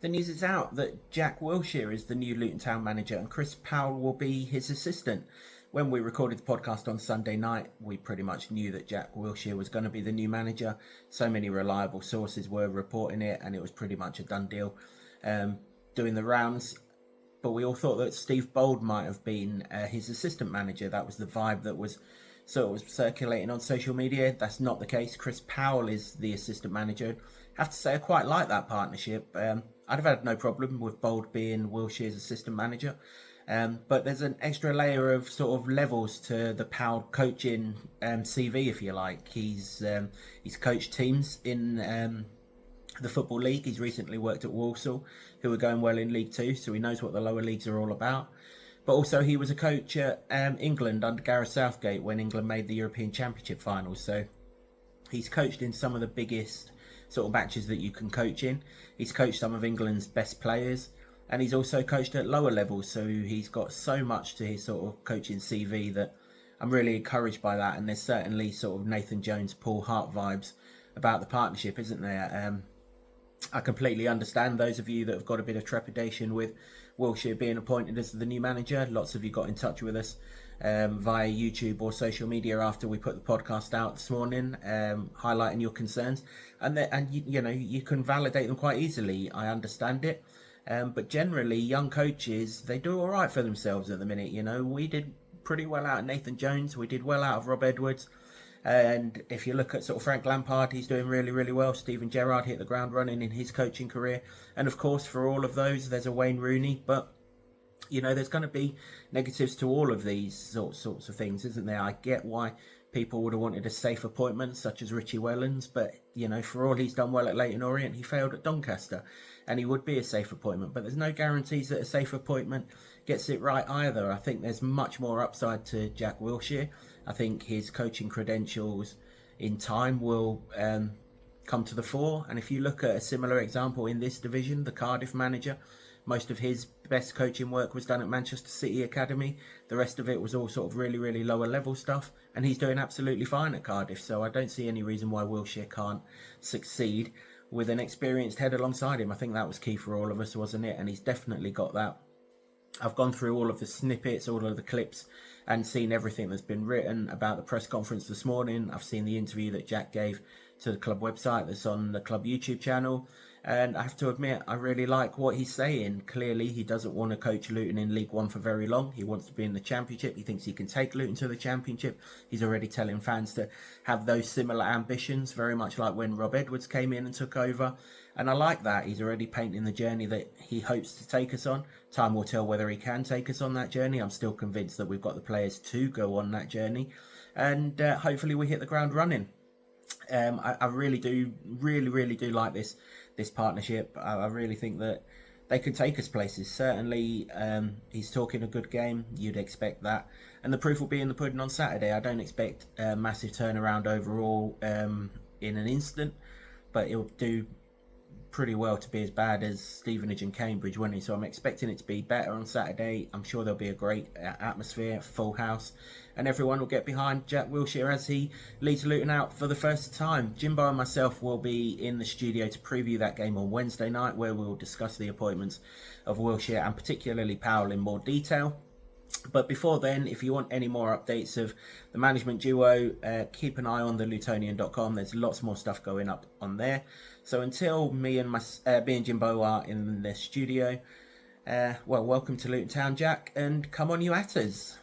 The news is out that Jack Wilshere is the new Luton Town manager and Chris Powell will be his assistant. When we recorded the podcast on Sunday night, we pretty much knew that Jack Wilshere was going to be the new manager. So many reliable sources were reporting it, and it was pretty much a done deal. Doing the rounds, but we all thought that Steve Bould might have been his assistant manager. That was the vibe that was sort of circulating on social media. That's not the case. Chris Powell is the assistant manager. I have to say I quite like that partnership. I'd have had no problem with Bould being Wilshere's assistant manager. But there's an extra layer of sort of levels to the Powell coaching CV, if you like. He's coached teams in the Football League. He's recently worked at Walsall, who are going well in League Two, so he knows what the lower leagues are all about. But also he was a coach at England under Gareth Southgate when England made the European Championship finals. So he's coached in some of the biggest sort of matches that you can coach in. He's coached some of England's best players, and he's also coached at lower levels. So he's got so much to his sort of coaching CV that I'm really encouraged by that. And there's certainly sort of Nathan Jones, Paul Hart vibes about the partnership, isn't there? I completely understand those of you that have got a bit of trepidation with Wilshere being appointed as the new manager. Lots of you got in touch with us via YouTube or social media after we put the podcast out this morning, highlighting your concerns, and you can validate them quite easily. I understand it, but generally, young coaches, they do all right for themselves at the minute. We did pretty well out of Nathan Jones. We did well out of Rob Edwards. And if you look at sort of Frank Lampard, he's doing really, really well. Steven Gerrard hit the ground running in his coaching career. And of course, for all of those, there's a Wayne Rooney. But, there's going to be negatives to all of these sorts of things, isn't there? I get why people would have wanted a safe appointment, such as Richie Wellens. But, for all he's done well at Leyton Orient, he failed at Doncaster. And he would be a safe appointment. But there's no guarantees that a safe appointment gets it right either. I think there's much more upside to Jack Wilshere. I think his coaching credentials in time will come to the fore. And if you look at a similar example in this division, the Cardiff manager, most of his best coaching work was done at Manchester City Academy. The rest of it was all sort of really, really lower level stuff. And he's doing absolutely fine at Cardiff. So I don't see any reason why Wilshere can't succeed with an experienced head alongside him. I think that was key for all of us, wasn't it? And he's definitely got that. I've gone through all of the snippets, all of the clips, and seen everything that's been written about the press conference this morning. I've seen the interview that Jack gave to the club website that's on the club YouTube channel. And I have to admit, I really like what he's saying. Clearly, he doesn't want to coach Luton in League One for very long. He wants to be in the Championship. He thinks he can take Luton to the Championship. He's already telling fans to have those similar ambitions, very much like when Rob Edwards came in and took over. And I like that. He's already painting the journey that he hopes to take us on. Time will tell whether he can take us on that journey. I'm still convinced that we've got the players to go on that journey. And hopefully we hit the ground running. I really do like this partnership. I really think that they could take us places. Certainly, he's talking a good game. You'd expect that. And the proof will be in the pudding on Saturday. I don't expect a massive turnaround overall in an instant, but it'll do pretty well to be as bad as Stevenage and Cambridge, won't he? So I'm expecting it to be better on Saturday. I'm sure there'll be a great atmosphere, full house, and everyone will get behind Jack Wilshere as he leads Luton out for the first time. Jimbo and myself will be in the studio to preview that game on Wednesday night, where we'll discuss the appointments of Wilshere and particularly Powell in more detail. But before then, if you want any more updates of the management duo, keep an eye on the Lutonian.com. There's lots more stuff going up on there. So until me and Jimbo are in the studio, welcome to Luton Town, Jack, and come on you Atters.